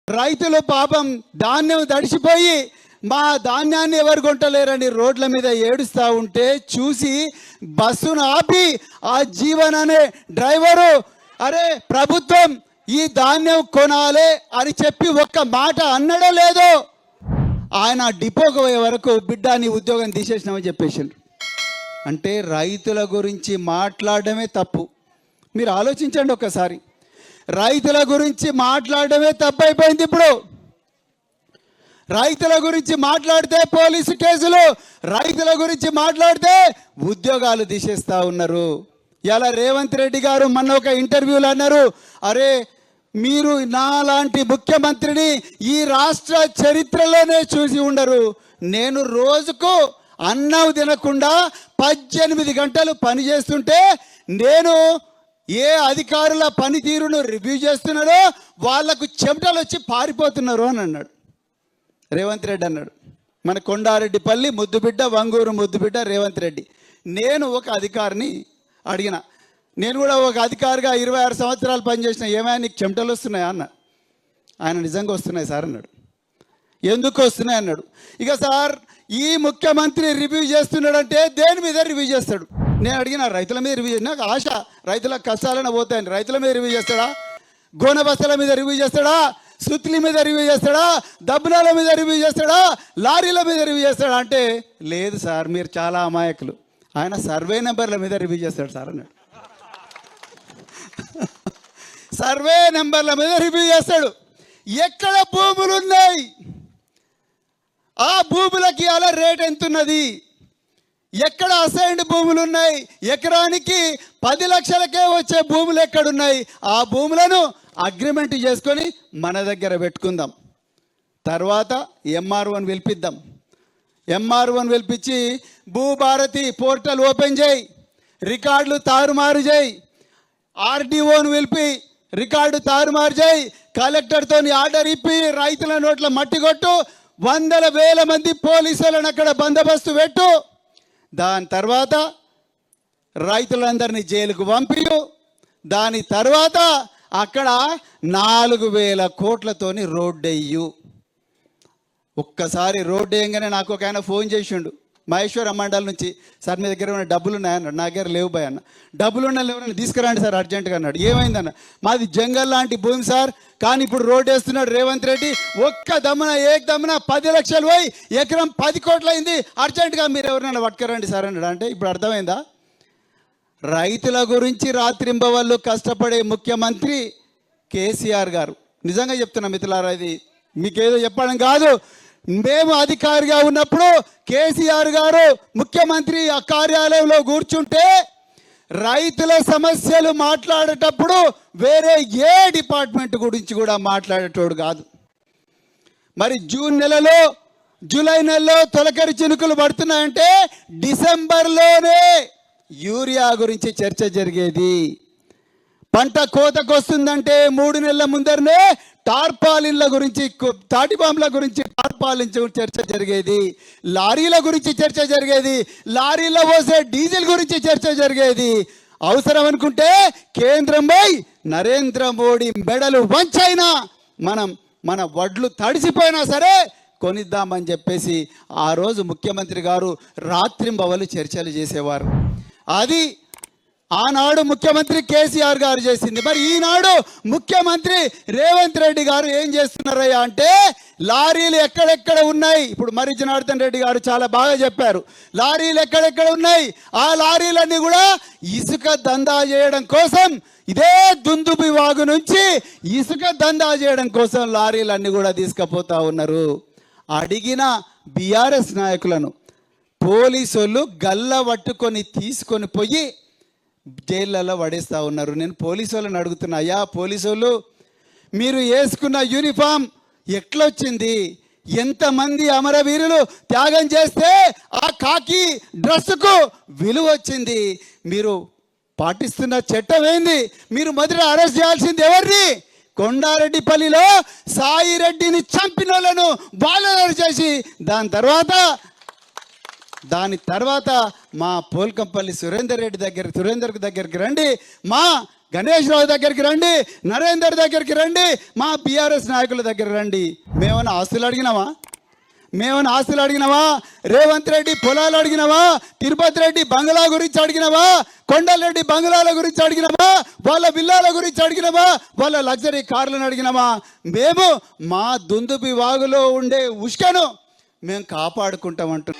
రైతులు పాపం ధాన్యం తడిసిపోయి మా ధాన్యాన్ని ఎవరు కొంటలేరని రోడ్ల మీద ఏడుస్తూ ఉంటే చూసి బస్సును ఆపి ఆ జీవన్ అనే డ్రైవరు అరే ప్రభుత్వం ఈ ధాన్యం కొనాలి అని చెప్పి ఒక్క మాట అన్నడో లేదో ఆయన డిపోకు పోయే వరకు బిడ్డ నీ ఉద్యోగం తీసేసినామని చెప్పేసిండ్రు. అంటే రైతుల గురించి మాట్లాడడమే తప్పు. మీరు ఆలోచించండి ఒకసారి. రైతుల గురించి మాట్లాడడమే తప్పు అయిపోయింది. ఇప్పుడు రైతుల గురించి మాట్లాడితే పోలీసు కేసులు, రైతుల గురించి మాట్లాడితే ఉద్యోగాలు తీసేస్తూ ఉన్నారు. ఇలా రేవంత్ రెడ్డి గారు మొన్న ఒక ఇంటర్వ్యూలో అన్నారు, అరే మీరు నాలాంటి ముఖ్యమంత్రిని ఈ రాష్ట్ర చరిత్రలోనే చూసి ఉండరు. నేను రోజుకు అన్నం తినకుండా 18 గంటలు పని చేస్తుంటే నేను ఏ అధికారుల పనితీరును రివ్యూ చేస్తున్నారో వాళ్లకు చెమటలు వచ్చి పారిపోతున్నారు అని అన్నాడు రేవంత్ రెడ్డి. అన్నాడు మన కొండారెడ్డిపల్లి ముద్దుబిడ్డ, వంగూరు ముద్దుబిడ్డ రేవంత్ రెడ్డి. నేను ఒక అధికారిని అడిగిన, నేను కూడా ఒక అధికారిగా 26 సంవత్సరాలు పనిచేసిన, ఏమైనా నీకు చెమటలు వస్తున్నాయా అన్న. ఆయన నిజంగా వస్తున్నాయి సార్ అన్నాడు. ఎందుకు వస్తున్నాయి అన్నాడు. ఇక సార్ ఈ ముఖ్యమంత్రి రివ్యూ చేస్తున్నాడంటే దేని మీద రివ్యూ చేస్తాడు? నేను అడిగిన, రైతుల మీద రివ్యూ చేసిన, నాకు ఆశ రైతుల కష్టాలను పోతాయని. రైతుల మీద రివ్యూ చేస్తాడా? గోనె బస్తాల మీద రివ్యూ చేస్తాడా? సుత్లి మీద రివ్యూ చేస్తాడా? దబ్బునాల మీద రివ్యూ చేస్తాడా? లారీల మీద రివ్యూ చేస్తాడా అంటే లేదు సార్ మీరు చాలా అమాయకులు, ఆయన సర్వే నెంబర్ల మీద రివ్యూ చేస్తాడు సార్ అన్నాడు. సర్వే నెంబర్ల మీద రివ్యూ చేస్తాడు. ఎక్కడ భూములు ఉన్నాయి, ఆ భూములకి అలా రేట్ ఎంత ఉన్నది, ఎక్కడ అసైన్డ్ భూములు ఉన్నాయి, ఎకరానికి 10 లక్షలకే వచ్చే భూములు ఎక్కడున్నాయి, ఆ భూములను అగ్రిమెంట్ చేసుకొని మన దగ్గర పెట్టుకుందాం. తర్వాత ఎంఆర్ఓని పిలిపిద్దాం. ఎంఆర్ఓని పిలిపించి భూభారతి పోర్టల్ ఓపెన్ చేయి, రికార్డులు తారుమారు చేయి, ఆర్డీఓను పిలిపి రికార్డు తారుమారు చేయి, కలెక్టర్తో ఆర్డర్ ఇప్పి రైతుల నోట్ల మట్టి కొట్టు, 100,000 మంది పోలీసులను అక్కడ బందోబస్తు పెట్టు. దాని తర్వాత రైతులందరినీ జైలుకు పంపియు. దాని తర్వాత అక్కడ 4,000 కోట్లతోని రోడ్డు వేయు. ఒక్కసారి రోడ్డు వేయగానే నాకు ఒక ఆయన ఫోన్ చేసిండు మహేశ్వర మండల్ నుంచి, సార్ మీ దగ్గర ఉన్న డబ్బులు ఉన్నాయన్నాడు. నా దగ్గర లేవు భయ్ అన్న. డబ్బులున్న లేవని తీసుకురండి సార్ అర్జెంటుగా అన్నాడు. ఏమైందన్న, మాది జంగల్ లాంటి భూమి సార్, కానీ ఇప్పుడు రోడ్డు వేస్తున్నాడు రేవంత్ రెడ్డి, ఒక్క దమ్మున 10 లక్షలు పోయి ఎకరం 10 కోట్లు అయింది, అర్జెంటుగా మీరు ఎవరినైనా పట్టుకురండి సార్ అన్నాడు. అంటే ఇప్పుడు అర్థమైందా? రైతుల గురించి రాత్రింబవళ్ళు కష్టపడే ముఖ్యమంత్రి కేసీఆర్ గారు. నిజంగా చెప్తున్నా మిత్రులారా, ఇది మీకేదో చెప్పడం కాదు. మేము అధికారిగా ఉన్నప్పుడు కేసీఆర్ గారు ముఖ్యమంత్రి ఆ కార్యాలయంలో కూర్చుంటే రైతుల సమస్యలు మాట్లాడేటప్పుడు వేరే ఏ డిపార్ట్మెంట్ గురించి కూడా మాట్లాడేటోడు కాదు. మరి జూన్ నెలలో జూలై నెలలో తొలకరి చినుకులు పడుతున్నాయంటే డిసెంబర్లోనే యూరియా గురించి చర్చ జరిగేది. పంట కోతకు వస్తుందంటే 3 నెలల ముందరనే టార్పాలిన్ల గురించి, తాటిబాంల గురించి టార్పాలిన్ చర్చ జరిగేది, లారీల గురించి చర్చ జరిగేది, లారీలో పోసే డీజిల్ గురించి చర్చ జరిగేది. అవసరం అనుకుంటే కేంద్రంపై నరేంద్ర మోడీ మెడలు వంచైనా మన వడ్లు తడిసిపోయినా సరే కొనిద్దామని చెప్పేసి ఆ రోజు ముఖ్యమంత్రి గారు రాత్రింబవలు చర్చలు చేసేవారు. అది ఆనాడు ముఖ్యమంత్రి కేసీఆర్ గారు చేసింది. మరి ఈనాడు ముఖ్యమంత్రి రేవంత్ రెడ్డి గారు ఏం చేస్తున్నారయ్యా అంటే, లారీలు ఎక్కడెక్కడ ఉన్నాయి, ఇప్పుడు మరి జనార్దన్ రెడ్డి గారు చాలా బాగా చెప్పారు, లారీలు ఎక్కడెక్కడ ఉన్నాయి, ఆ లారీలన్నీ కూడా ఇసుక దందా చేయడం కోసం, ఇదే దుందుబి వాగు నుంచి ఇసుక దందా చేయడం కోసం లారీలన్నీ కూడా తీసుకుపోతా ఉన్నారు. అడిగిన బీఆర్ఎస్ నాయకులను పోలీసులు గల్ల పట్టుకొని తీసుకొని పోయి జైళ్ళలో పడేస్తూ ఉన్నారు. నేను పోలీసు వాళ్ళని అడుగుతున్నా, అయ్యా పోలీసు వాళ్ళు, మీరు వేసుకున్న యూనిఫామ్ ఎట్లొచ్చింది? ఎంతమంది అమరవీరులు త్యాగం చేస్తే ఆ కాకి డ్రెస్సుకు విలువ వచ్చింది? మీరు పాటిస్తున్న చట్టం ఏంది? మీరు మొదట అరెస్ట్ చేయాల్సింది ఎవరిని? కొండారెడ్డిపల్లిలో సాయిరెడ్డిని చంపిన వాళ్ళను బాలనరు చేసి దాని తర్వాత మా పోల్కంపల్లి సురేందర్ దగ్గరికి రండి, మా గణేష్ రావు దగ్గరికి రండి, నరేందర్ దగ్గరికి రండి, మా బీఆర్ఎస్ నాయకుల దగ్గర రండి. మేమన్నా ఆస్తులు అడిగినావా? రేవంత్ రెడ్డి పొలాలు అడిగినావా? తిరుపతి రెడ్డి బంగ్లా గురించి అడిగినావా? కొండలరెడ్డి బంగ్లాల గురించి అడిగినావా? వాళ్ళ విల్లాల గురించి అడిగినావా? వాళ్ళ లగ్జరీ కార్లను అడిగినావా? మేము మా దుందుబి వాగులో ఉండే ఉష్కను మేము కాపాడుకుంటామంటున్నాం.